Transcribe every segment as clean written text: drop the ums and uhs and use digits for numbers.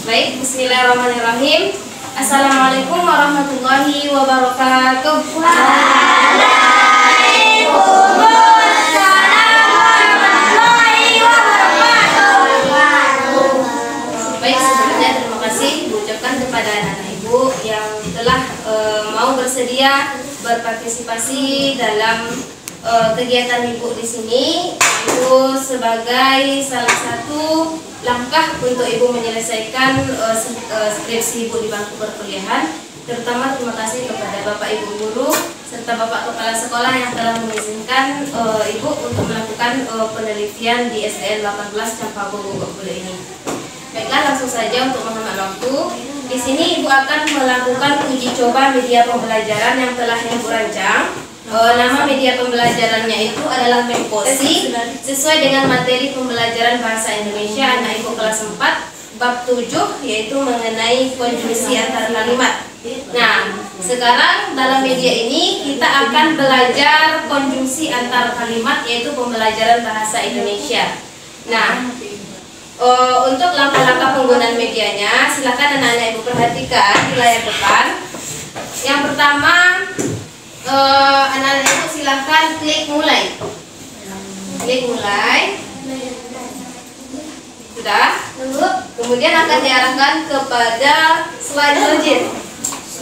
Baik, bismillahirrahmanirrahim. Assalamualaikum warahmatullahi wabarakatuh. Baik, sebelumnya terima kasih diucapkan kepada anak-anak ibu yang telah mau bersedia berpartisipasi dalam kegiatan ibu di sini. Itu sebagai salah satu langkah untuk ibu menyelesaikan skripsi ibu di bangku perkuliahan. Terutama terima kasih kepada bapak ibu guru serta bapak kepala sekolah yang telah mengizinkan ibu untuk melakukan penelitian di SDN 18 Campago Bogor ini. Baiklah, langsung saja untuk menghemat waktu. Di sini ibu akan melakukan uji coba media pembelajaran yang telah ibu rancang. Nama media pembelajarannya itu adalah Memposi, sesuai dengan materi pembelajaran bahasa Indonesia anak ibu kelas 4 bab 7, yaitu mengenai konjungsi antar kalimat. Nah, sekarang dalam media ini kita akan belajar konjungsi antar kalimat, yaitu pembelajaran bahasa Indonesia. Nah, untuk langkah-langkah penggunaan medianya, silakan anak-anak ibu perhatikan di layar depan. Yang pertama, anak-anak ibu silahkan klik mulai. Klik mulai. Sudah. Kemudian akan diarahkan kepada slide login.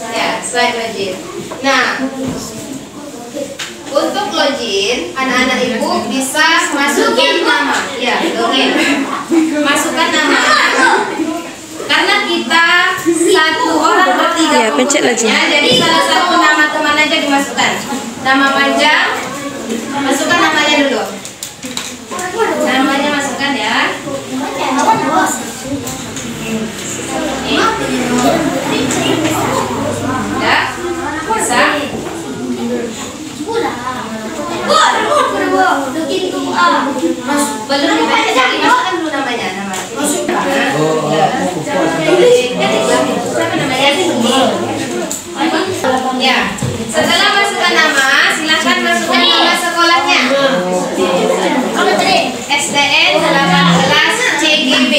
Ya, slide login. Nah, untuk login, anak-anak ibu bisa masukkan nama. Ya, login. Masukkan nama. Karena kita satu orang bertiga ya, pencet lagi. Jadi salah satu nama teman aja dimasukkan. Nama panjang, masukkan namanya dulu. Namanya masukkan ya. Ya, bisa. Belum dibaca, masukkan dulu namanya. Siapa namanya? Ya, setelah masukkan nama, silakan masukkan nama sekolahnya. SDN 18 CGB.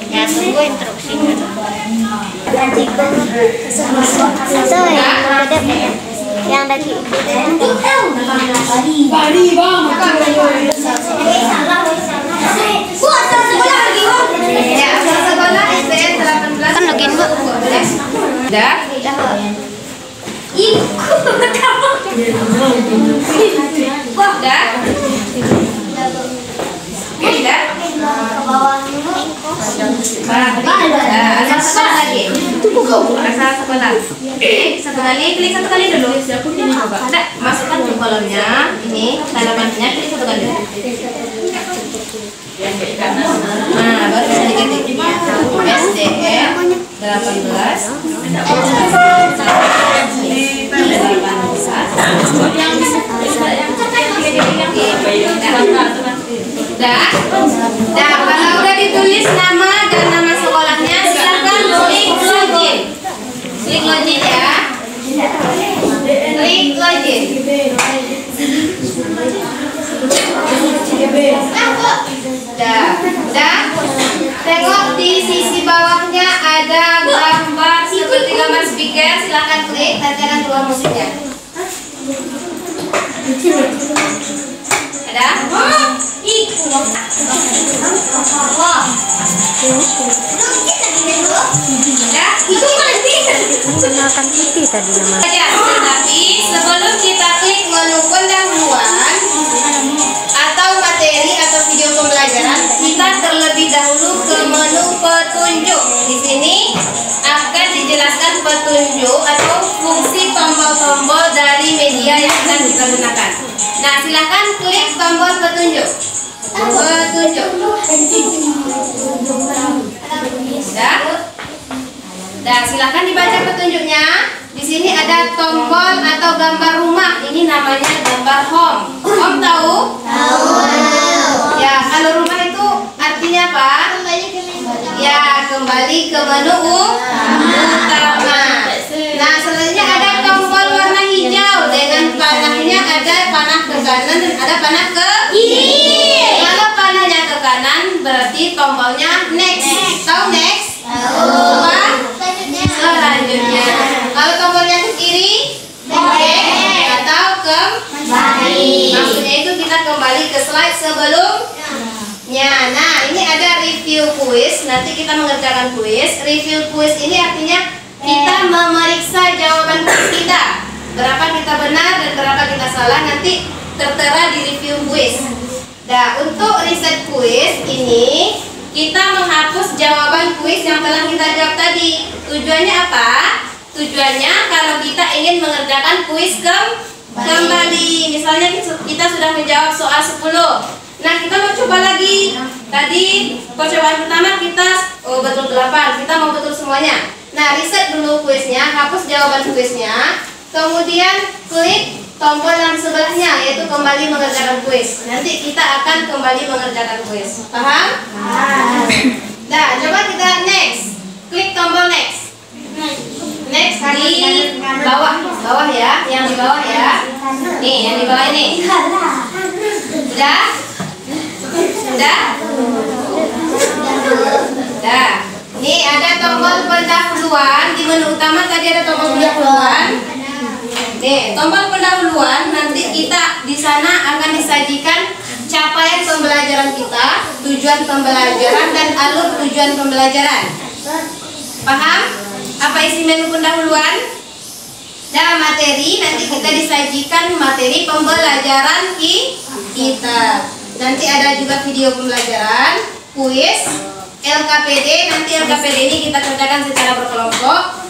Ya, tunggu instruksinya. Yang lagi ya, sekolah SDN 18. kan login bu. Udah? Udah? Udah? Asal sekolah lagi. Asal sekolah. Satu kali, klik satu kali dulu. Udah, masukkan ke kolomnya. Ini halamannya, klik satu kali. Nah, baru bisa diketik SDN 18 Udah? Nah, kalau udah ditulis nama dan nama sekolahnya, silakan klik login. Klik login ya. Klik login. Udah. Tengok di sisi bawahnya ada gambar seperti gambar speaker, silakan klik, nanti akan keluar musiknya. Ada? Menggunakan putih tadi nama. Tapi sebelum kita klik menu pendahuluan atau materi atau video pembelajaran, kita terlebih dahulu ke menu petunjuk. Di sini akan dijelaskan petunjuk atau fungsi tombol-tombol dari media yang akan kita gunakan. Nah, silahkan klik tombol petunjuk. Petunjuk. Nah, silahkan dibaca petunjuknya. Di sini ada tombol atau gambar rumah. Ini namanya gambar home. Home tahu? Tahu. Ya, kalau rumah itu artinya apa? Ya, kembali ke menu utama. Nah, selanjutnya ada tombol warna hijau dengan panahnya, ada panah ke kanan dan ada panah ke kiri. Kalau panahnya ke kanan, kanan berarti tombolnya next. Tahu next? Apa? Selanjutnya. Kalau tombolnya ke kiri, back atau kembali. Maksudnya itu kita kembali ke slide sebelumnya. Nah, ini ada review quiz. Nanti kita mengerjakan quiz. Review quiz ini artinya kita memeriksa jawaban quiz kita. Berapa kita benar dan berapa kita salah nanti tertera di review quiz. Nah, untuk riset quiz ini kita menghapus jawaban quiz yang telah kita jawab tadi. Tujuannya apa? Tujuannya kalau kita ingin mengerjakan quiz kembali. Misalnya kita sudah menjawab soal 10. Nah, kita mau coba lagi. Tadi percobaan pertama kita betul 8. Kita mau betul semuanya. Nah, riset dulu kuisnya, hapus jawaban kuisnya. Kemudian klik tombol yang sebelahnya, yaitu kembali mengerjakan kuis. Nanti kita akan kembali mengerjakan kuis. Paham? Nah, coba kita next. Klik tombol next. Next di bawah ya, yang di bawah ya. Nih, yang di bawah ini. Sudah? Sudah? Sudah. Nih ada tombol pendahuluan. Di menu utama tadi ada tombol pendahuluan. Nih, tombol pendahuluan nanti kita di sana akan disajikan capaian pembelajaran kita, tujuan pembelajaran dan alur tujuan pembelajaran. Paham? Apa isi menu pendahuluan? Dan materi nanti kita disajikan materi pembelajaran kita. Nanti ada juga video pembelajaran, kuis, LKPD. Nanti LKPD ini kita kerjakan secara berkelompok.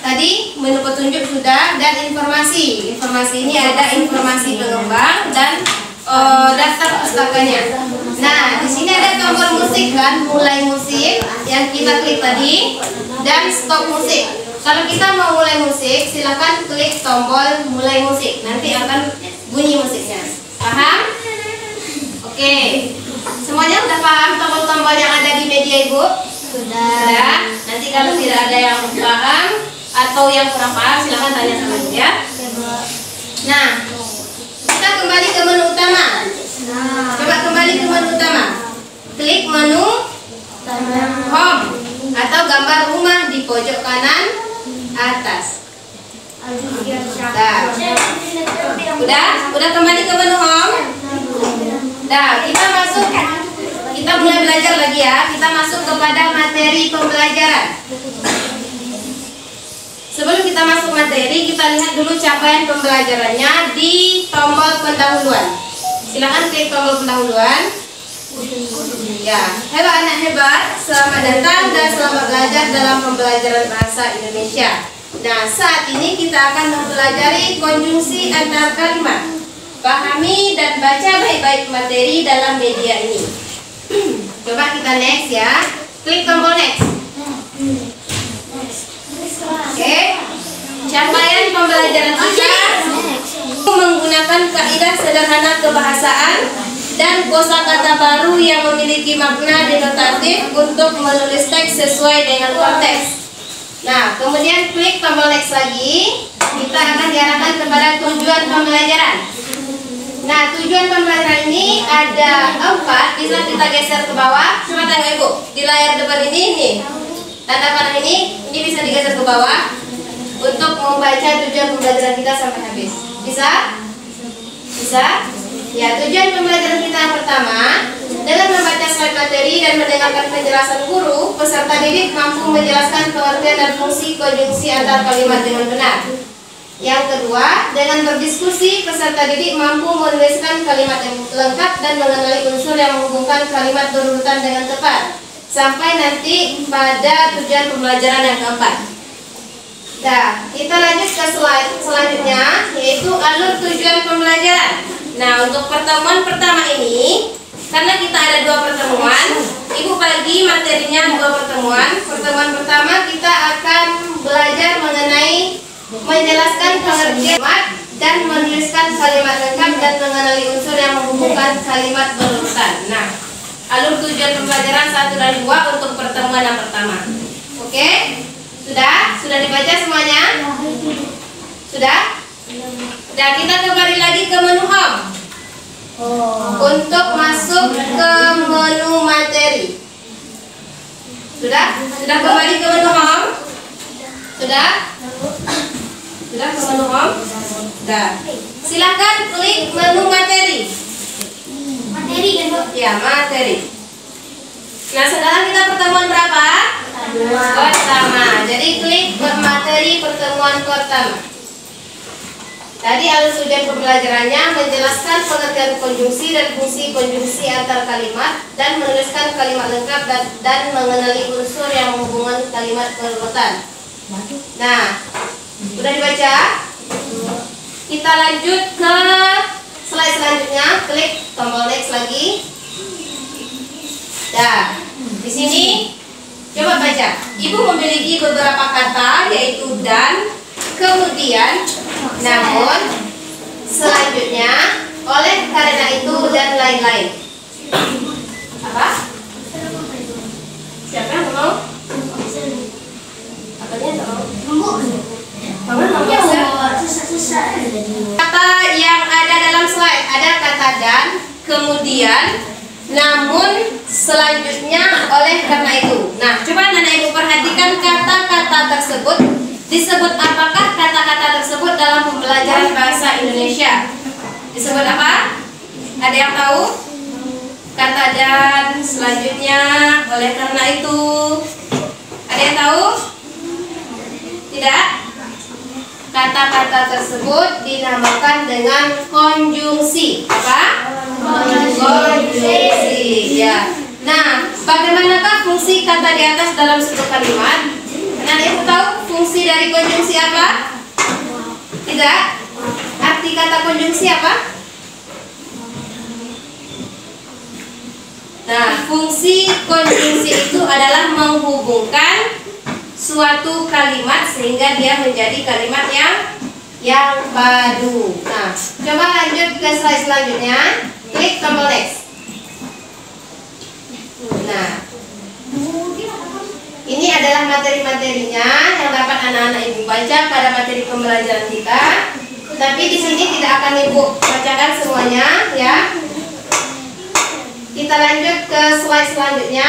Tadi menu petunjuk sudah, dan informasi. Informasi ini ada informasi pengembang dan daftar pustakanya. Nah, di sini ada tombol musik kan, mulai musik yang kita klik tadi, dan stop musik. Kalau kita mau mulai musik, silakan klik tombol mulai musik. Nanti akan bunyi musiknya. Paham? Oke. Semuanya sudah paham tombol-tombol yang ada di media Ibu? Sudah. Nanti kalau tidak ada yang paham atau yang kurang paham, silakan tanya sama Ibu ya. Nah, kita kembali ke menu utama. Coba kembali ke menu utama. Klik menu home atau gambar rumah di pojok kanan atas. Udah kembali ke menu home. Nah, kita masuk. Kita mulai belajar lagi ya. Kita masuk kepada materi pembelajaran. Sebelum kita masuk materi, kita lihat dulu capaian pembelajarannya di tombol pendahuluan. Silakan klik tombol pendahuluan. Ya, hebat anak hebat. Selamat datang dan selamat belajar dalam pembelajaran bahasa Indonesia. Nah, saat ini kita akan mempelajari konjungsi antar kalimat. Pahami dan baca baik-baik materi dalam media ini. Coba kita next ya. Klik tombol next. Oke. Capaian pembelajaran kita menggunakan kaidah sederhana kebahasaan dan kosakata baru yang memiliki makna denotatif untuk menulis teks sesuai dengan konteks. Nah, kemudian klik tombol next lagi. Kita akan diarahkan kepada tujuan pembelajaran. Nah, tujuan pembelajaran ini ada 4. Bisa kita geser ke bawah. Coba tengok Ibu. Di layar depan ini nih. Tanda panah ini bisa digeser ke bawah untuk membaca tujuan pembelajaran kita sampai habis. Bisa? Bisa? Ya, tujuan pembelajaran kita yang pertama, dengan membaca slide materi dan mendengarkan penjelasan guru, peserta didik mampu menjelaskan pengertian dan fungsi konjungsi antar kalimat dengan benar. Yang kedua, dengan berdiskusi, peserta didik mampu menuliskan kalimat yang lengkap dan mengenali unsur yang menghubungkan kalimat berurutan dengan tepat, sampai nanti pada tujuan pembelajaran yang keempat. Nah, kita lanjut ke slide selanjutnya, yaitu alur tujuan pembelajaran. Nah, untuk pertemuan pertama ini, karena kita ada 2 pertemuan, Ibu bagi materinya 2 pertemuan. Pertemuan pertama kita akan belajar mengenai menjelaskan pengertian kalimat dan menuliskan kalimat lengkap dan mengenali unsur yang menghubungkan kalimat berurutan. Nah, alur tujuan pembelajaran 1 dan 2 untuk pertemuan yang pertama. Oke? Sudah? Sudah dibaca semuanya? Sudah? Dan kita kembali lagi ke menu home. untuk masuk ke menu materi. Sudah kembali ke menu home? Sudah ke menu home? Sudah. Silakan klik menu materi. Materi kan, Bu? Ya, materi. Nah, sekarang kita pertemuan berapa? Pertama. Jadi klik materi pertemuan pertama. Tadi alur studi pembelajarannya menjelaskan pengertian konjungsi dan fungsi konjungsi antar kalimat dan menuliskan kalimat lengkap dan mengenali unsur yang menghubungkan kalimat berurutan. Nah, sudah dibaca? Kita lanjut ke slide selanjutnya. Klik tombol next lagi. Nah, di sini coba baca. Ibu memiliki beberapa kata yaitu dan, kemudian, namun, selanjutnya, oleh karena itu dan lain-lain. Apa? Siapa yang ngomong? Apanya ngomong? Kata yang ada dalam slide ada kata dan, kemudian, namun, selanjutnya, oleh karena itu. Nah, coba Nana Ibu perhatikan kata-kata tersebut. Disebut apakah kata-kata tersebut dalam pembelajaran bahasa Indonesia? Disebut apa? Ada yang tahu? Kata dan, selanjutnya, oleh karena itu. Ada yang tahu? Tidak? Kata-kata tersebut dinamakan dengan konjungsi. Apa? Konjungsi. Ya. Nah, bagaimanakah fungsi kata di atas dalam satu kalimat? Nah, Ibu tahu fungsi dari konjungsi apa? Tidak? Arti kata konjungsi apa? Nah, fungsi konjungsi itu adalah menghubungkan suatu kalimat sehingga dia menjadi kalimat yang baru. Nah, coba lanjut ke slide selanjutnya. Klik tombol next. Nah, ini adalah materi-materinya yang dapat anak-anak Ibu baca pada materi pembelajaran kita. Tapi di sini tidak akan Ibu bacakan semuanya, ya. Kita lanjut ke slide selanjutnya.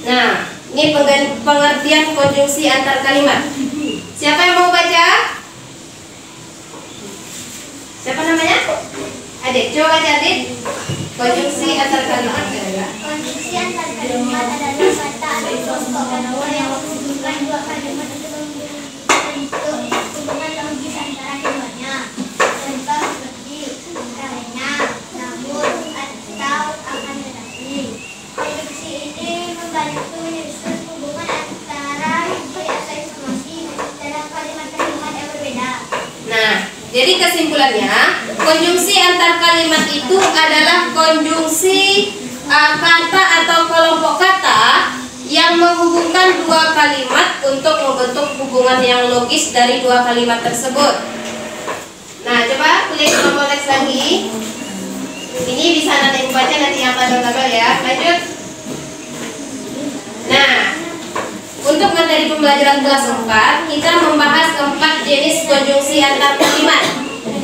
Nah, ini pengertian konjungsi antar kalimat. Siapa yang mau baca? Siapa namanya? Adik, coba baca adik. Konjungsi antar kalimat. Konjungsi antar kalimat adalah kata atau contoh kata yang menghubungkan dua kalimat untuk membentuk hubungan logis antara keduanya. Contoh seperti karena, namun, atau akan tetapi. Konjungsi ini membantu menyusun hubungan antara input atau informasi dalam kalimat-kalimat yang berbeda. Nah, jadi kesimpulannya, konjungsi antar kalimat itu adalah konjungsi kata atau kelompok kata yang menghubungkan dua kalimat untuk membentuk hubungan yang logis dari dua kalimat tersebut. Nah, coba klik tombol next lagi. Ini bisa nanti baca nanti yang tabel-tabel ya. Lanjut. Nah, untuk materi pembelajaran kelas 4, kita membahas 4 jenis konjungsi antar kalimat.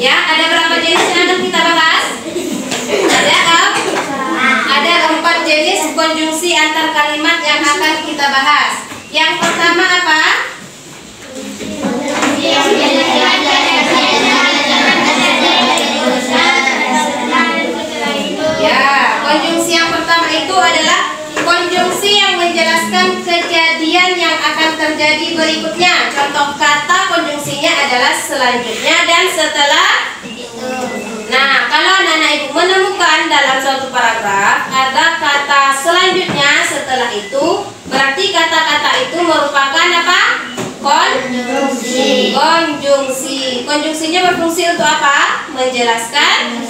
Ya, ada berapa jenis yang akan kita bahas? Ada 4 jenis konjungsi antar kalimat yang akan kita bahas. Yang pertama apa? Ya, konjungsi yang pertama itu adalah konjungsi yang menjelaskan kejadian yang akan terjadi berikutnya. Contoh kata konjungsinya adalah selanjutnya dan setelah itu. Nah, kalau anak-anak Ibu menemukan dalam suatu paragraf ada kata selanjutnya setelah itu, berarti kata-kata itu merupakan apa? Konjungsi. Konjungsinya berfungsi untuk apa? Menjelaskan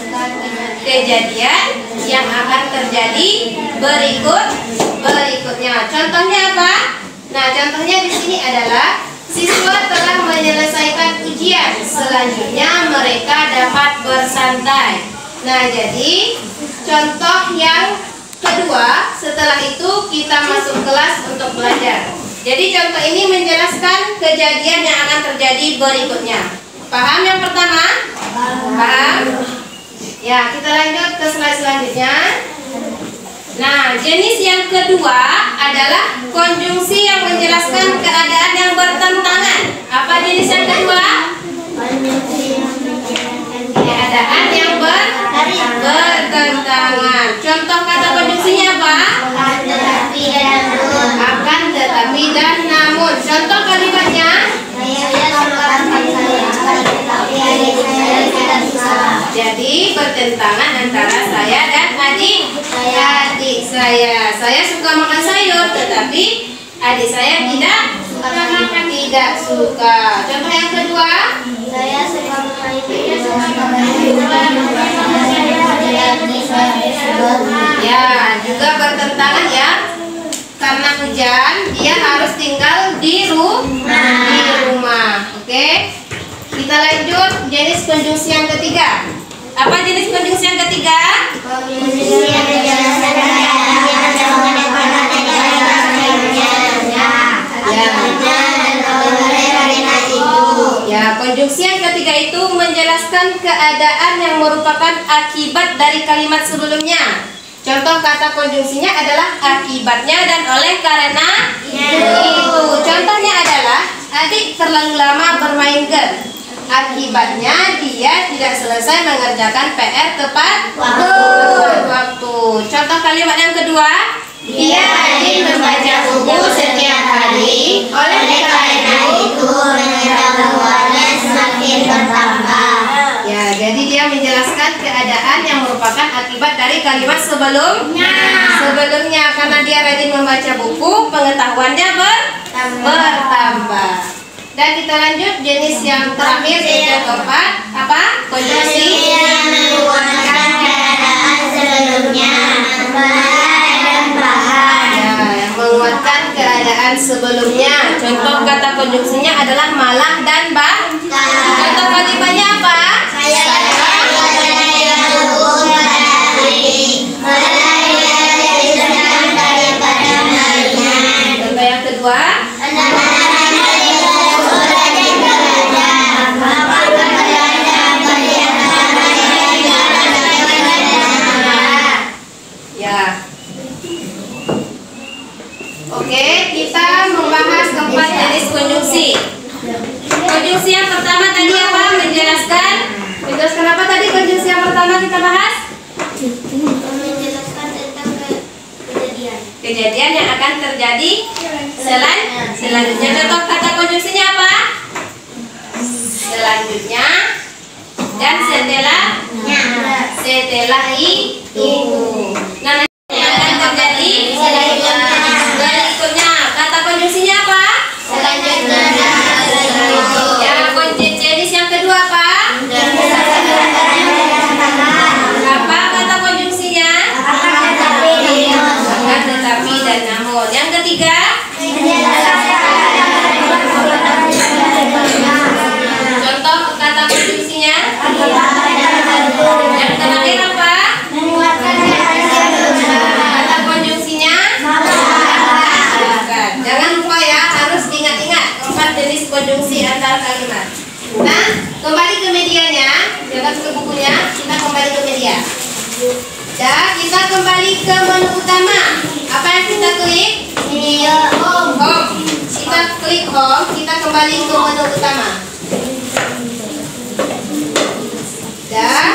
kejadian yang akan terjadi berikutnya. Contohnya apa? Nah, contohnya di sini adalah siswa telah menyelesaikan ujian. Selanjutnya mereka dapat bersantai. Nah, jadi contoh yang kedua, setelah itu kita masuk kelas untuk belajar. Jadi contoh ini menjelaskan kejadian yang akan terjadi berikutnya. Paham yang pertama? Paham? Ya, kita lanjut ke slide selanjutnya. Nah, jenis yang kedua adalah konjungsi yang menjelaskan keadaan yang bertentangan. Apa jenis yang kedua? Keadaan yang bertentangan. Contoh kata konjungsinya apa? Akan tetapi dan namun. Contoh kalimatnya? Jadi bertentangan antara saya dan adik saya. Saya suka makan sayur, tetapi adik saya tidak suka. Contoh yang kedua? Saya suka makan Ya, juga bertentangan ya. Karena hujan, dia harus tinggal di rumah. Oke. Kita lanjut jenis konjungsi yang ketiga. Apa jenis konjungsi yang ketiga? Ya, konjungsi yang ketiga itu menjelaskan keadaan yang merupakan akibat dari kalimat sebelumnya. Contoh kata konjungsinya adalah akibatnya dan oleh karena itu. Contohnya adalah adik terlalu lama bermain game. Akibatnya dia tidak selesai mengerjakan PR tepat waktu. Contoh kalimat yang kedua, dia rajin membaca buku setiap hari. Oleh karena itu pengetahuannya semakin bertambah. Ya, jadi dia menjelaskan keadaan yang merupakan akibat dari kalimat sebelumnya. Karena dia rajin membaca buku, pengetahuannya bertambah. Dan kita lanjut jenis yang terakhir yang keempat. Apa? Konjungsi yang menguatkan keadaan sebelumnya, yang menguatkan keadaan sebelumnya. Contoh kata konjungsinya adalah malah dan Contoh kalimatnya apa? Contoh yang kedua. Oke, kita membahas keempat jenis konjungsi. Konjungsi yang pertama tadi apa? Menjelaskan apa tadi konjungsi yang pertama kita bahas? menjelaskan tentang Kejadian yang akan terjadi selanjutnya. Contoh kata konjungsinya apa? Selanjutnya dan setelah itu. Nah, yang akan terjadi selanjutnya. Kata konjungsinya apa? selanjutnya. Ya, jenis yang kedua apa? Apa kata konjungsinya? Akan tetapi dan namun. Yang ketiga? Contoh kata konjungsinya? Yang terakhir apa? Kata konjungsinya? Jangan lupa ya, harus ingat-ingat keempat jenis konjungsi antar kalimat. Nah, kembali ke medianya, jangan ke bukunya, kita kembali ke media. Dan kita kembali ke menu utama. Apa yang kita klik? Home. Kita klik home, kita kembali ke menu utama. Dan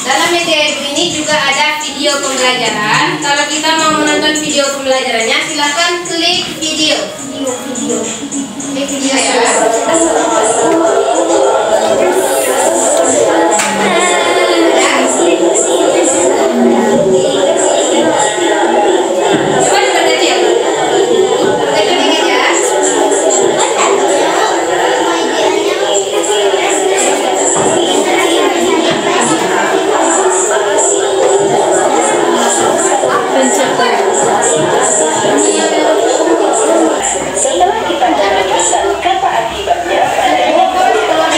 dalam media ini juga ada video pembelajaran. Kalau kita mau menonton video pembelajarannya, silakan klik video. Klik video ya. Coba diperkecil. Perkecil dikit ya. Setelah kita menemukan kata akibatnya pada kita dapat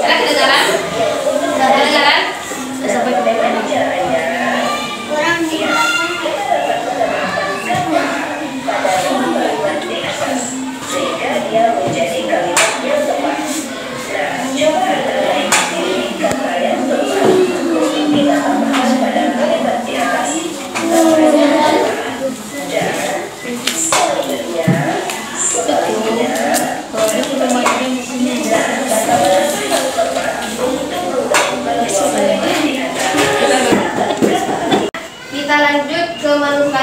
Ada kedengaran?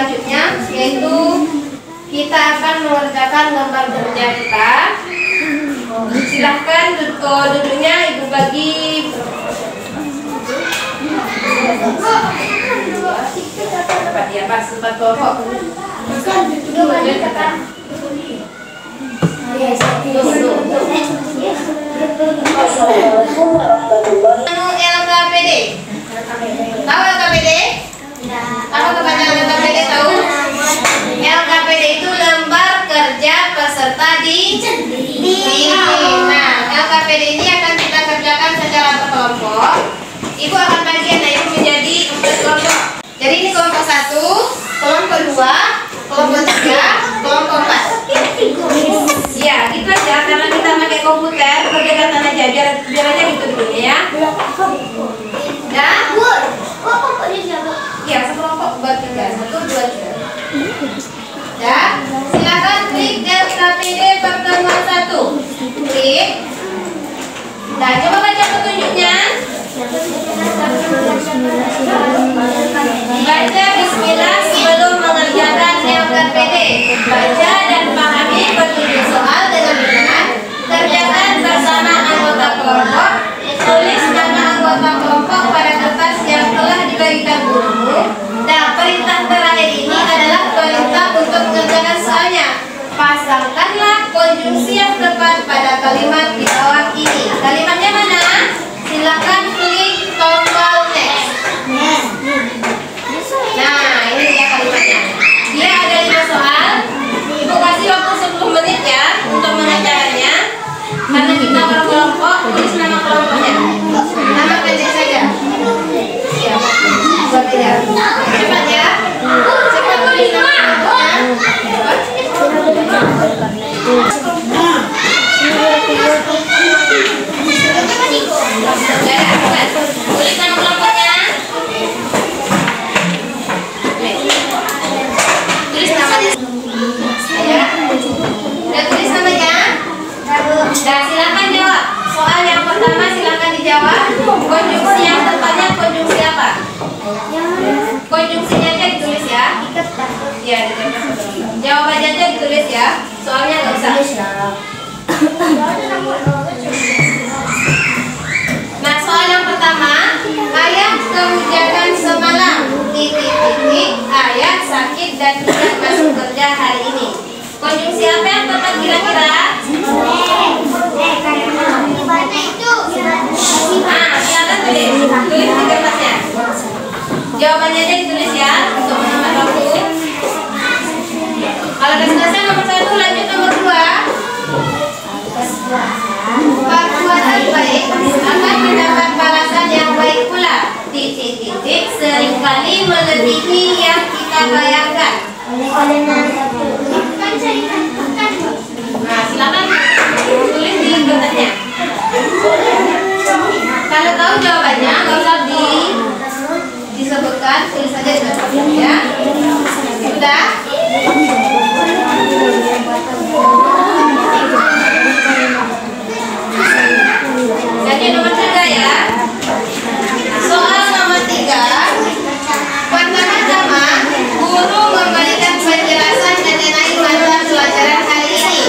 selanjutnya, yaitu kita akan mengerjakan gambar kerja kita. Silahkan duduknya Ibu bagi. Ya pas 4 kelompok. LKPD. Tahu LKPD? Apa kepanjangan LKPD tahu? LKPD itu lembar kerja peserta dididik. Nah, LKPD ini akan kita kerjakan secara berkelompok. Ibu akan bagi anak ibu menjadi 4 kelompok. Jadi ini kelompok 1, kelompok 2, kelompok 3, kelompok 4. Ya, gitu aja karena kita pakai komputer, berdekatan aja biar aja gitu dulu ya. Nah, ya sekelompok buat 3, 1, 2, 3. Ya, silakan klik LKPD pertemuan 1. Klik. Nah, coba baca petunjuknya. Baca bismillah sebelum mengerjakan LKPD. Baca dan pahami petunjuk soal dengan benar. Kerjakan bersama anggota kelompok. Tulis nama anggota kelompok pada kertas yang telah dibagikan guru. Nah, perintah terakhir ini adalah perintah untuk mengerjakan soalnya. Pasangkanlah konjungsi yang tepat pada kalimat di bawah ini. Kalimatnya mana? Silakan klik tombol next. Nah, ini dia kalimatnya. Dia ada 5 soal. Ibu kasih waktu 10 menit ya untuk mengerjakannya. Karena kita berkelompok, tulis nama kelompoknya. Nama pendek saja. Ya, buat beda. Cepat ya. Cepat tulis nama kelompoknya. Tulis nama kelompoknya. Tulis namanya. Ya. Udah tulis namanya. Dan silakan jawab. Soal yang pertama silakan dijawab. Konjungsi yang tepatnya konjungsi apa? Konjungsinya aja ditulis ya. Ya, jawabannya aja ditulis ya. Soalnya nggak usah. Nah, soal yang pertama, ayat kehujanan semalam. Titik-titik, ayat sakit dan tidak masuk kerja hari ini. Konjungsi apa yang tepat kira-kira? Nah, silakan tulis di kertasnya. Jawabannya aja ditulis ya untuk menambah waktu. Kalau udah selesai nomor 1, lanjut nomor 2. Perbuatan baik akan mendapat balasan yang baik pula. Titik-titik seringkali melebihi yang kita bayangkan. Nah, silakan tulis di kertasnya. Kalau tahu jawabannya, nggak usah disebutkan, tulis saja di kertasnya ya. Sudah? Jadi nomor 3 ya. Soal nomor 3. Pertama-tama, guru memberikan penjelasan mengenai mata pelajaran hari ini.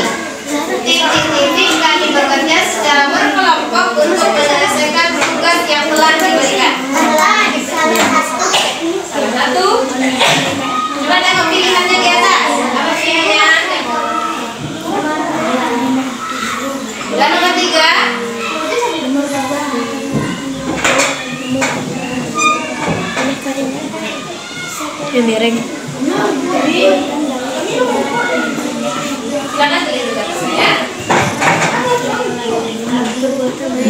Titik-titik kami bekerja secara berkelompok untuk menyelesaikan tugas yang telah diberikan. Salah satu. Coba tengok pilihannya di atas. Apa pilihannya? Dan nomor 3. Yang miring. Silakan tulis juga ya.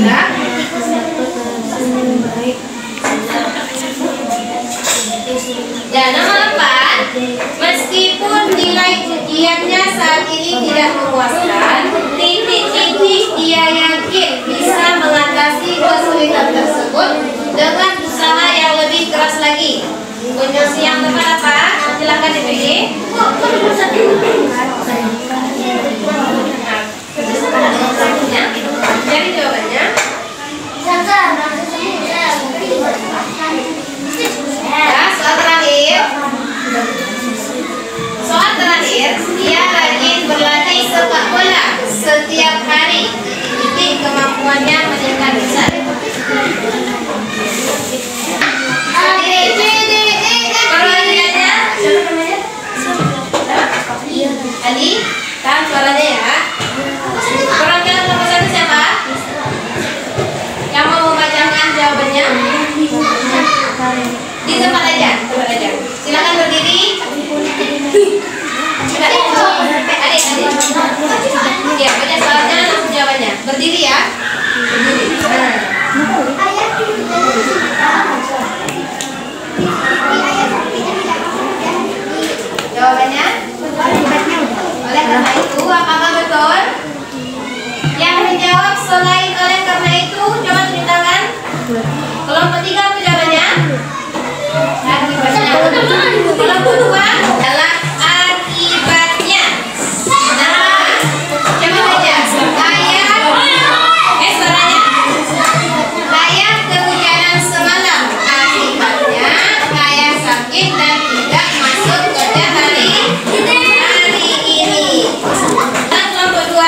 Nah. Dan nomor 4, meskipun nilai ujiannya saat ini tidak memuaskan, titik-titik dia yakin bisa mengatasi kesulitan tersebut dengan usaha yang lebih keras lagi. Konjungsi yang tepat apa? Silakan dipilih. Jadi jawabannya. Ya, soal terakhir. terakhir, dia rajin berlatih sepak bola setiap hari. Titik kemampuannya meningkat besar. Perwakilannya, siapa namanya? Ali, tahan suaranya ya. Perwakilan nomor 1 siapa? Yang mau membacakan jawabannya? Di tempat aja, silakan berdiri. Adik. Ya, baca soalnya langsung jawabannya. Berdiri ya. Berdiri. Jawabannya? Oleh karena itu, apakah betul? Yang menjawab selain oleh karena itu, coba ceritakan. Kelompok 3 apa jawabannya? Akibatnya. Kelompok 2 adalah akibatnya. Nah, coba baca. Layak kehujanan semalam. Akibatnya saya sakit dan tidak masuk kerja hari ini. Dan kelompok 2.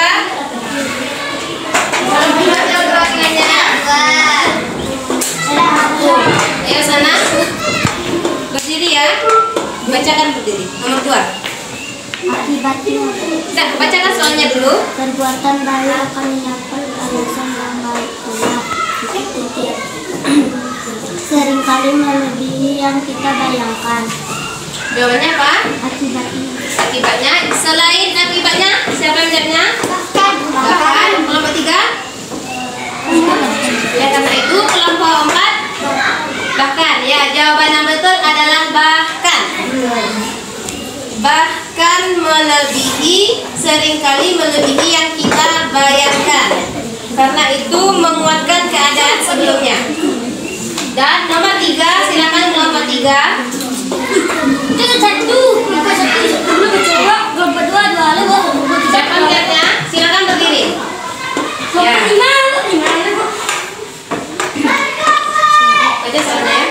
Kelompok 2 jawab perwakilannya. Ayo sana. Berdiri ya. Bacakan berdiri. Nomor 2. Akibatnya Nah, bacakan soalnya dulu. perbuatan baik akan mendapat balasan yang baik pula. Seringkali melebihi yang kita bayangkan. Jawabannya apa? Akibatnya Selain akibatnya, siapa yang jawabnya? bahkan Kelompok 3. Ya, karena itu kelompok 4 bahkan. Ya, jawaban yang betul adalah bahkan. Bahkan melebihi, seringkali melebihi yang kita bayangkan. Karena itu menguatkan keadaan sebelumnya. Dan nomor 3, silakan kelompok 3. Siapa lihatnya? Silakan berdiri. Ya. Baca soalnya ya.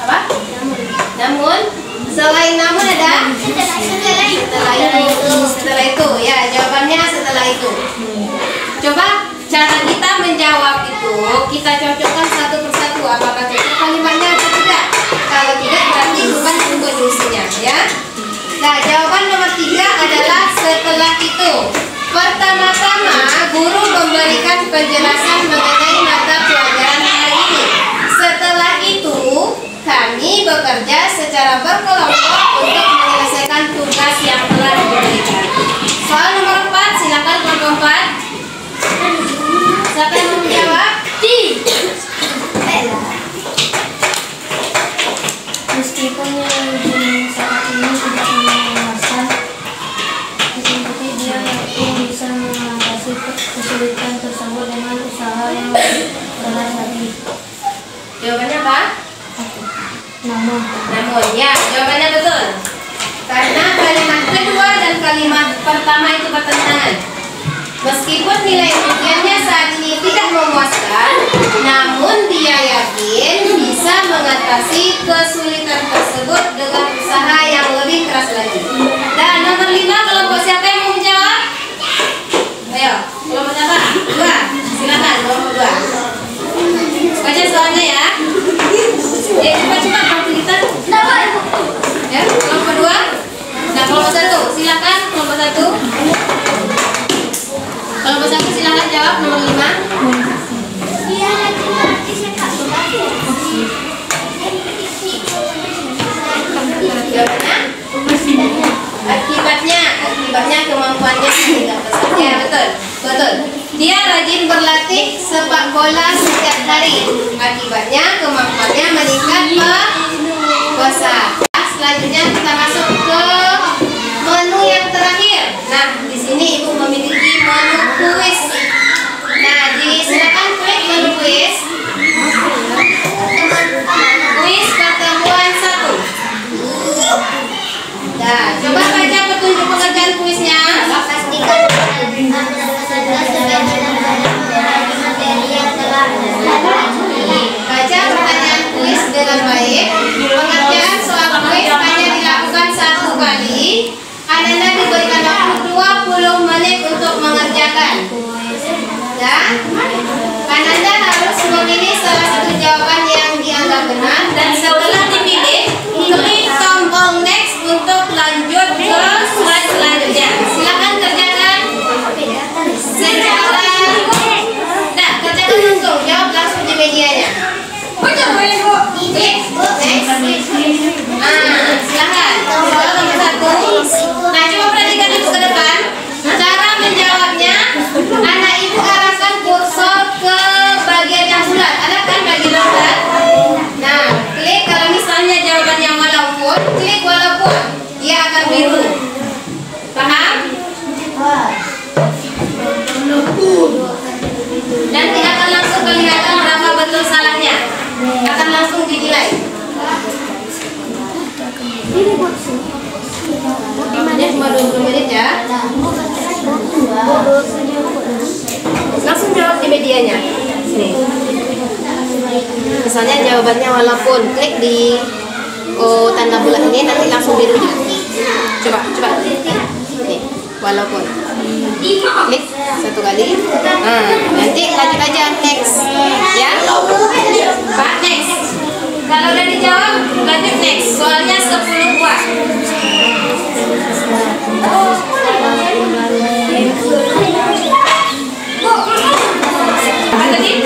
Apa? Namun, selain namun ada setelah itu ya, jawabannya setelah itu. Coba cara kita menjawab itu kita cocokkan satu persatu, apakah cocok kalimatnya atau tidak. Kalau tidak berarti bukan konjungsinya ya. Nah, jawaban nomor 3 adalah setelah itu. Pertama-tama guru memberikan penjelasan mengenai mata pelajaran hari ini. Setelah itu kami bekerja secara berkelompok untuk menyelesaikan tugas yang telah diberikan. Soal nomor 4, silakan kelompok 4. Siapa yang mau menjawab? meskipun yang saat ini tidak memuaskan, tetapi dia yakin bisa mengatasi kesulitan tersebut dengan usaha yang keras hati. Jawabannya apa? Namun Ya, jawabannya betul. Karena kalimat kedua dan kalimat pertama itu bertentangan. Meskipun nilai ujiannya saat ini tidak memuaskan, namun dia yakin bisa mengatasi kesulitan tersebut dengan usaha yang lebih keras lagi. Dan nomor 5, kelompok siapa yang mau menjawab? Ayo, kelompok siapa? 2. Silakan kelompok 2. Baca soalnya ya. Cepat-cepat kalau kita. Ya, kelompok 2. Nah, kelompok 1, silakan kelompok 1. Kelompok 1 silakan jawab nomor 5. Jawabannya? Akibatnya kemampuannya tidak besar. Ya, betul. Dia rajin berlatih sepak bola setiap hari. Akibatnya kemampuannya meningkat pesat. Selanjutnya kita masuk ke menu yang terakhir. Nah, di sini Ibu memiliki menu kuis. Nah, silakan klik menu kuis. Kuis pertemuan 1. Nah, coba baca misalnya jawabannya walaupun, klik di tanda bulat ini nanti langsung birunya. Coba. Nih, walaupun. Klik satu kali. Nanti lanjut aja next. Ya. Pak, next. Kalau udah dijawab, lanjut next. Soalnya 10 buah. Apa tadi?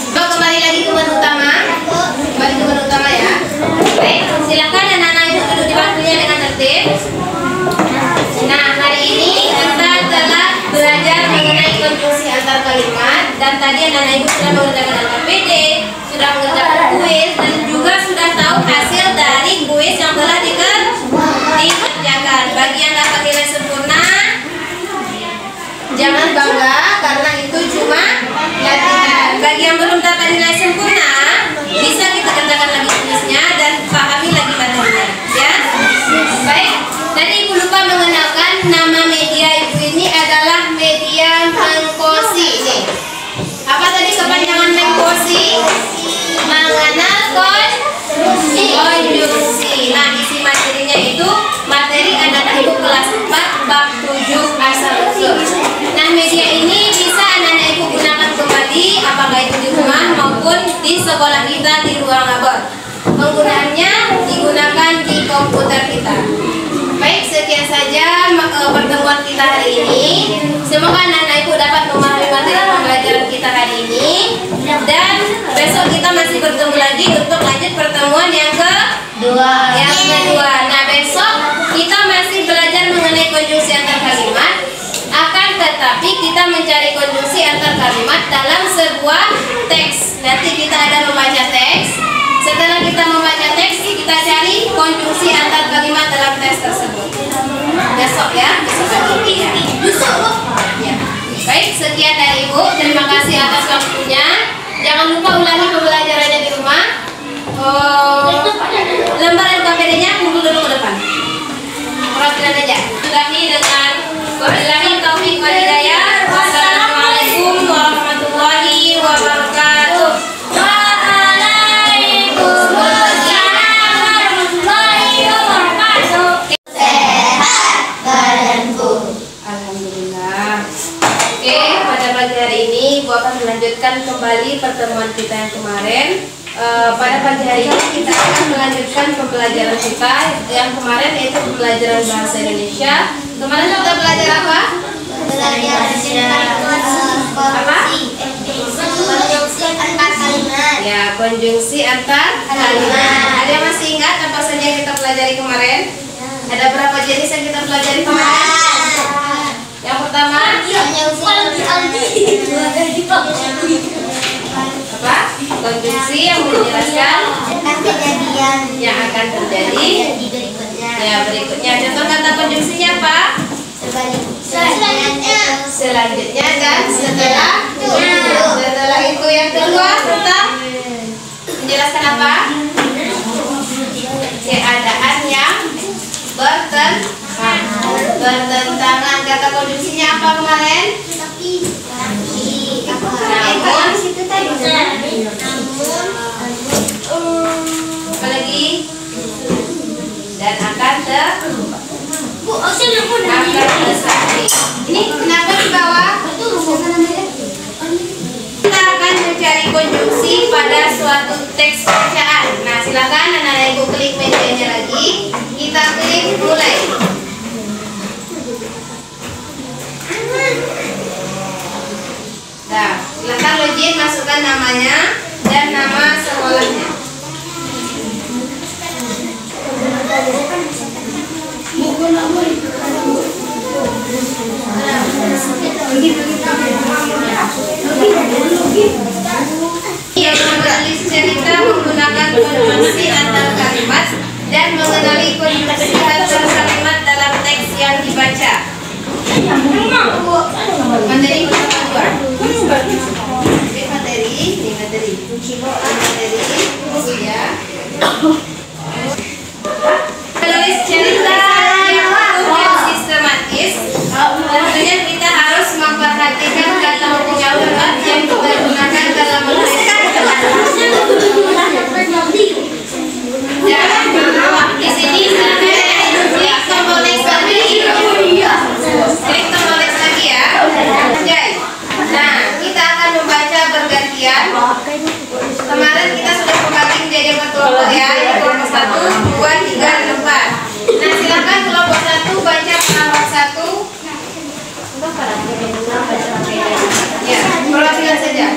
Kembali lagi ke menu utama. Ya. Baik, silakan anak-anak ibu duduk di bangkunya dengan tertib. Nah, hari ini kita telah belajar mengenai konjungsi antar kalimat, dan tadi anak-anak ibu sudah mengerjakan LKPD, sudah mengerjakan kuis, dan juga sudah tahu hasil dari kuis yang telah dikerjakan. Bagi yang dapat nilai sempurna, jangan bangga karena itu cuma latihan. Bagi yang belum dapat nilai sempurna, bisa kita kerjakan lagi kuisnya dan pahami lagi materinya, ya. Baik, tadi ibu lupa mengenalkan nama media ibu ini adalah media Mengkosi. Nih, apa tadi kepanjangan Mengkosi? Mengenal konjungsi. Nah, isi materinya itu materi anak-anak ibu kelas 4 bab 7 asal usul. Nah, media ini bisa anak-anak ibu gunakan kembali, apakah itu di rumah maupun di sekolah kita di ruang labor. Penggunaannya digunakan di komputer kita. Baik, sekian saja pertemuan kita hari ini. Semoga anak-anak ibu dapat memahami materi pembelajaran kita hari ini. Dan besok kita masih bertemu lagi untuk lanjut pertemuan yang kedua. Nah, besok kita masih belajar mengenai konjungsi antar kalimat. Akan tetapi kita mencari konjungsi antar kalimat dalam sebuah teks. Nanti kita ada membaca teks. Setelah kita membaca teks, kita cari konjungsi antar kalimat dalam teks tersebut. Besok ya, besok pagi. Ya. Baik, sekian dari Ibu. Terima kasih atas waktunya. Jangan lupa ulangi pembelajarannya di rumah. Lembar LKPD-nya kumpul dulu ke depan. Perhatikan aja. Sudahi dengan wabillahi taufiq wal hidayah. Wassalamualaikum warahmatullahi wabarakatuh. Ibu akan melanjutkan kembali pertemuan kita yang kemarin. Pada pagi hari ini kita akan melanjutkan pembelajaran kita yang kemarin, yaitu pembelajaran bahasa Indonesia. Kemarin kita belajar apa? Konjungsi antar kalimat. Ya, konjungsi antar kalimat. Ada yang masih ingat apa saja yang kita pelajari kemarin? Ada berapa jenis yang kita pelajari kemarin? Yang pertama, apa? Konjungsi yang menjelaskan kejadian yang akan terjadi ya berikutnya. Contoh kata konjungsinya apa? Selanjutnya dan setelah itu. Yang kedua tentang menjelaskan apa? Keadaan yang bertentangan. Kata konjungsinya apa kemarin? Apa lagi? Dan akan tersakiti. Ini kenapa di bawah? Kita akan mencari konjungsi pada suatu teks bacaan. Nah, silakan anak-anak ibu klik medianya lagi. Kita klik mulai. Nah, silakan login, masukkan namanya dan nama sekolahnya. Begitu. menentukan konjungsi antar kalimat dan mengenali konjungsi antar kalimat dalam teks yang dibaca. Materi pertama 2. Materi ya. Menulis cerita yang utuh dan sistematis. Tentunya kita harus memperhatikan kata pengucapan yang kita gunakan dalam menulis. Di sini klik tombol next lagi. Klik tombol next lagi ya. Nah, kita akan membaca bergantian. Kemarin kita sudah membagi menjadi kelompok ya, kelompok 1, 2, 3, dan 4. Nah, silakan kelompok 1 baca paragraf 1. Ya, perwakilan saja.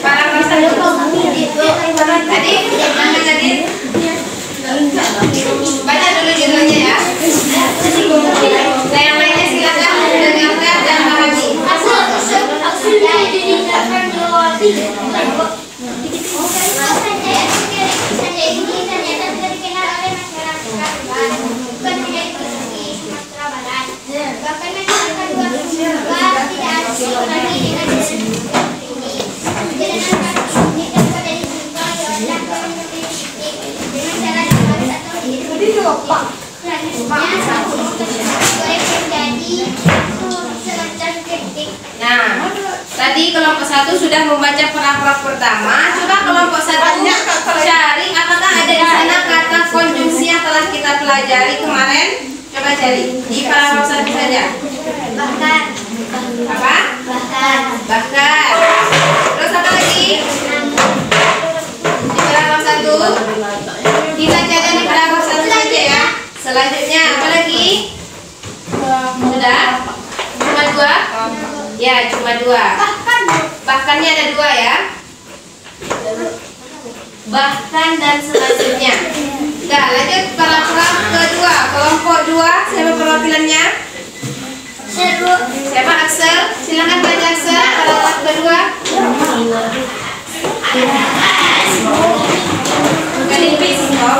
Paragraf 1. Tadi, nama tadi. Baca dulu judulnya ya. Nah, yang lainnya silakan dengarkan dan pahami. Nah, tadi kelompok 1 sudah membaca paragraf pertama. Coba kelompok 1 cari apakah ada di sana kata konjungsi yang telah kita pelajari kemarin. Coba cari di paragraf 1 saja. Bahkan. Apa? Bahkan. Terus apa lagi? Di paragraf 1. Kita jaga di paragraf 1 saja ya. Selanjutnya apa lagi? Sudah? Cuma 2? Ya, cuma 2. Bahkannya ada 2 ya. Bahkan dan selanjutnya. Nah, lanjut paragraf kedua. Kelompok 2, siapa perwakilannya? Siapa Axel? Silakan baca Axel paragraf kedua. Kelipis kok.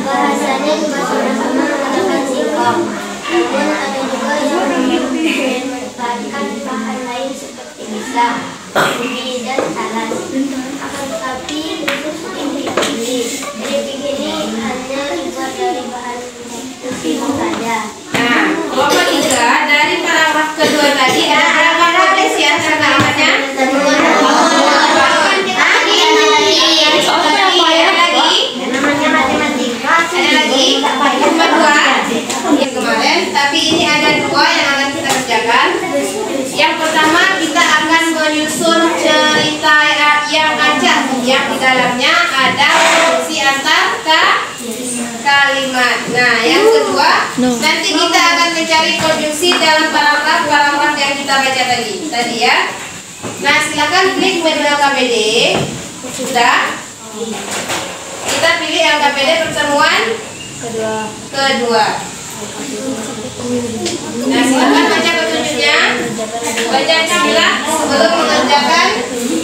Bahasanya juga sama-sama menggunakan singkong. Namun ada juga yang memanfaatkan bahan lain seperti misal, ubi dan talas. Akan tetapi keripik ini hanya dibuat dari bahan singkong saja. Nah, kelompok 3 dari paragraf kedua tadi ada berapa koneksi antara kalimatnya? Cuma 2 yang kemarin, tapi ini ada 2 yang akan kita kerjakan. Yang pertama kita akan menyusun cerita yang acak yang di dalamnya ada fungsi antar kalimat. Nah, yang kedua nanti kita akan mencari konjungsi dalam paragraf yang kita baca tadi ya. Nah, silakan klik menu LKPD. Sudah? Kita pilih LKPD pertemuan kedua. Nah, silakan baca petunjuknya. Baca bismillah sebelum mengerjakan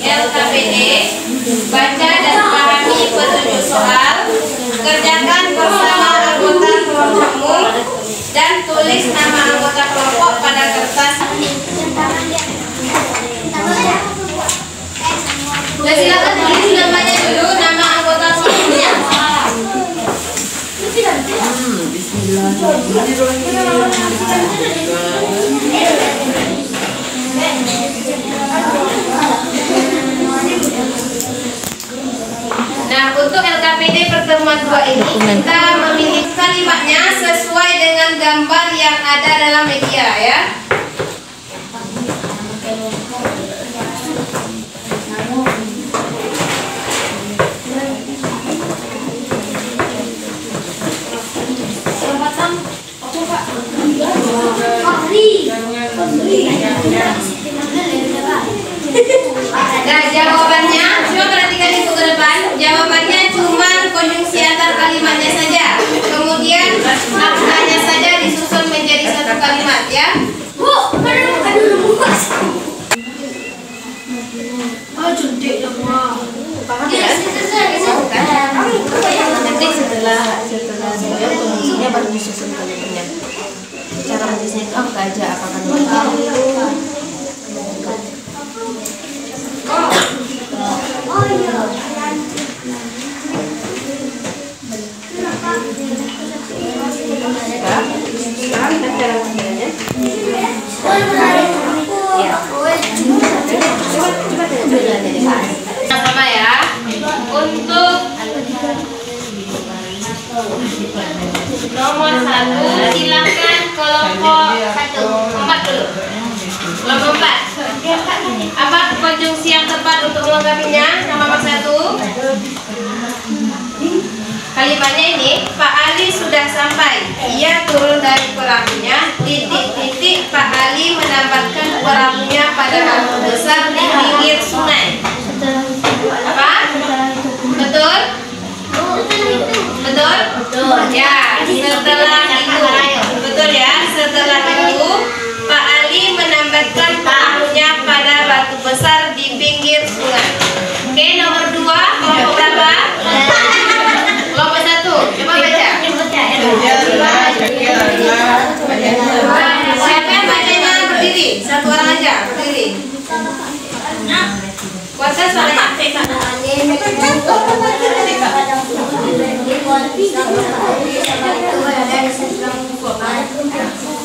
LKPD. Baca dan pahami petunjuk soal. Kerjakan bersama anggota kelompokmu dan tulis nama anggota kelompok pada kertas. Nah, silakan tulis namanya dulu, nama anggota kelompoknya. Nah, untuk LKPD pertemuan 2 ini kita memilih kalimatnya sesuai dengan gambar yang ada dalam media ya. Nah, jawabannya, coba perhatikan itu ke depan. Jawabannya melengkapinya sama Mas Satu. Kalimatnya ini, Pak Ali sudah sampai. Ia turun dari perahunya. Titik-titik Pak Ali menambahkan perahunya pada batu besar di pinggir sungai. Apa? Betul? Betul? Ya, setelah itu. Betul ya, setelah itu Pak Ali menambahkan perahunya pada batu besar di pinggir sungai. Oke, nomor 2, kelompok berapa? Kelompok 1, coba baca. Siapa yang bacanya berdiri? Satu orang aja, berdiri. Kuatkan suaranya.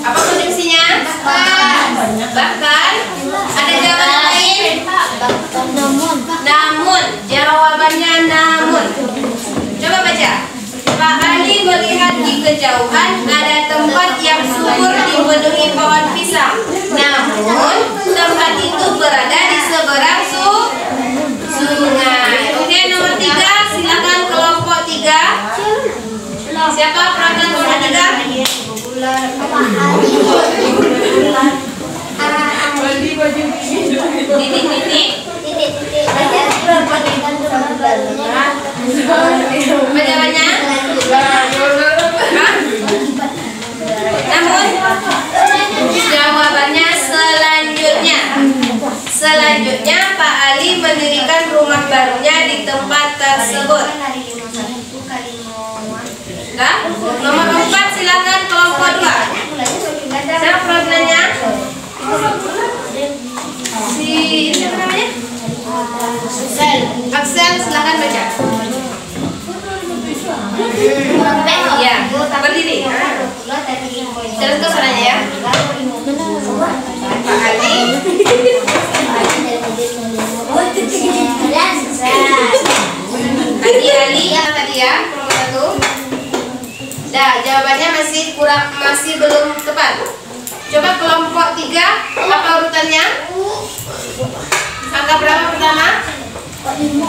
Apa konjungsinya? Bahkan. Ada jawaban lain? Namun. Jawabannya namun. Coba baca. Pak Ali melihat di kejauhan ada tempat yang subur dipenuhi pohon pisang. Namun tempat itu berada di seberang sungai. Oke, nomor 3, silakan kelompok 3. Siapa perwakilan kelompok 3? Titik-titik. Apa jawabannya? Namun jawabannya selanjutnya. Selanjutnya Pak Ali mendirikan rumah barunya di tempat tersebut. Enggak? Nomor 4 silakan kelompok 2. Siapa perwakilannya? Siapa namanya? Axel, silakan baca. Ya, berdiri. Terus ke suaranya ya. Pak Ali. Tadi Ali ya tadi ya, kelompok 1. Dah, jawabannya masih belum tepat. Coba kelompok 3, apa urutannya? Angka berapa pertama? 5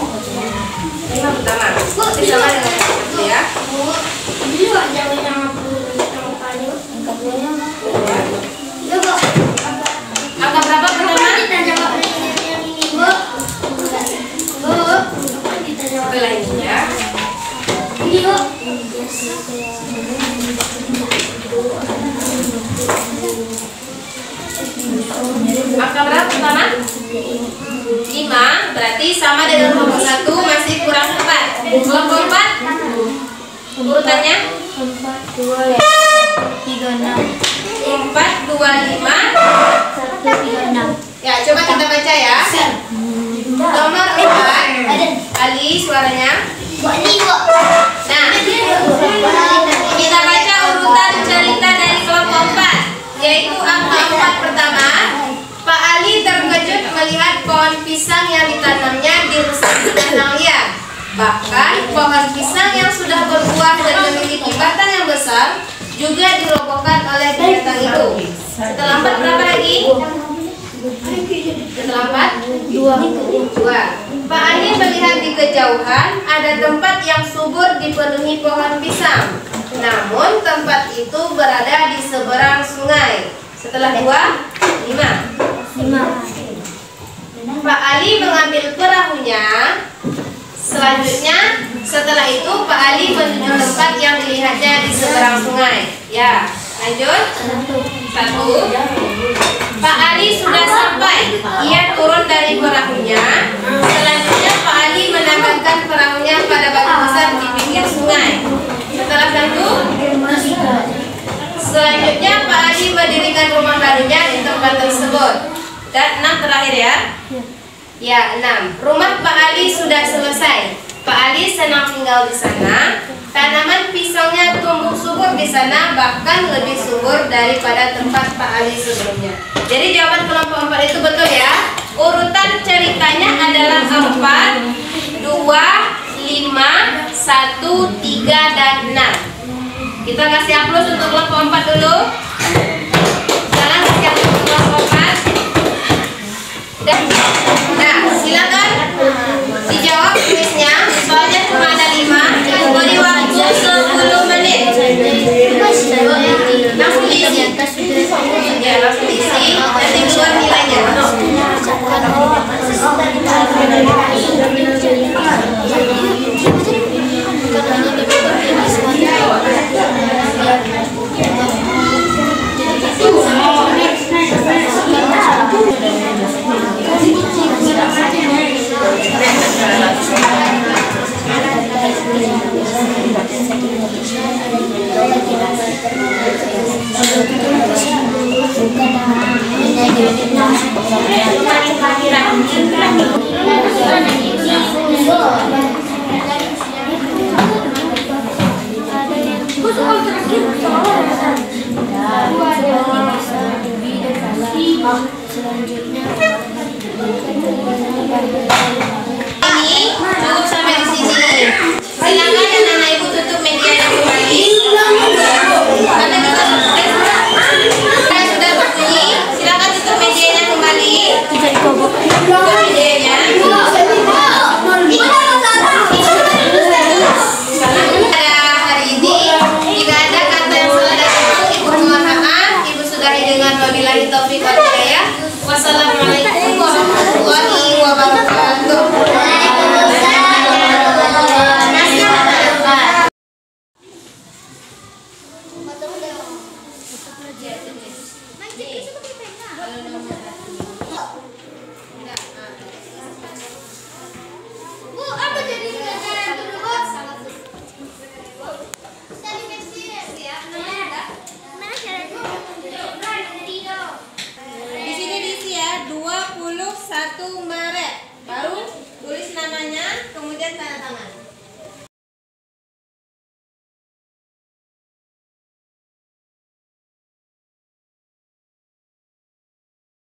pertama. Bersama dengan itu ya. Angka berapa pertama? Lainnya. Angka berapa pertama? 5, berarti sama dengan kelompok 1, masih kurang tepat. Kelompok 4 urutannya 4, 2, 3, 6. 4, 2, 5 1, 3, 6. Ya, coba kita baca ya. Nomor 4 Ali, suaranya. Nah, kita baca urutan cerita dari kelompok 4, yaitu angka 4 pertama. Pak Ali terkejut melihat pohon pisang yang ditanamnya dirusak binatang liar. Bahkan pohon pisang yang sudah berbuah dan memiliki batang yang besar juga dirobohkan oleh binatang itu. Setelah 4 berapa lagi? Setelah 4? 2. Pak Ali melihat di kejauhan ada tempat yang subur dipenuhi pohon pisang. Namun tempat itu berada di seberang sungai. Setelah 2? 5. Pak Ali mengambil perahunya. Selanjutnya, setelah itu Pak Ali menuju tempat yang dilihatnya di seberang sungai. Ya, lanjut. 1. Pak Ali sudah sampai. Ia turun dari perahunya. Selanjutnya Pak Ali menambahkan perahunya pada batu besar di pinggir sungai. Setelah 1. Selanjutnya Pak Ali mendirikan rumah barunya di tempat tersebut. Dan 6 terakhir ya. Ya, 6. Rumah Pak Ali sudah selesai. Pak Ali senang tinggal di sana. Tanaman pisangnya tumbuh subur di sana, bahkan lebih subur daripada tempat Pak Ali sebelumnya. Jadi jawaban kelompok 4 itu betul ya. Urutan ceritanya adalah 4, 2, 5, 1, 3, dan 6. Kita kasih aplaus untuk kelompok 4 dulu. Jangan kasih aplaus untuk kelompok 4. Nah, silakan Dijawab.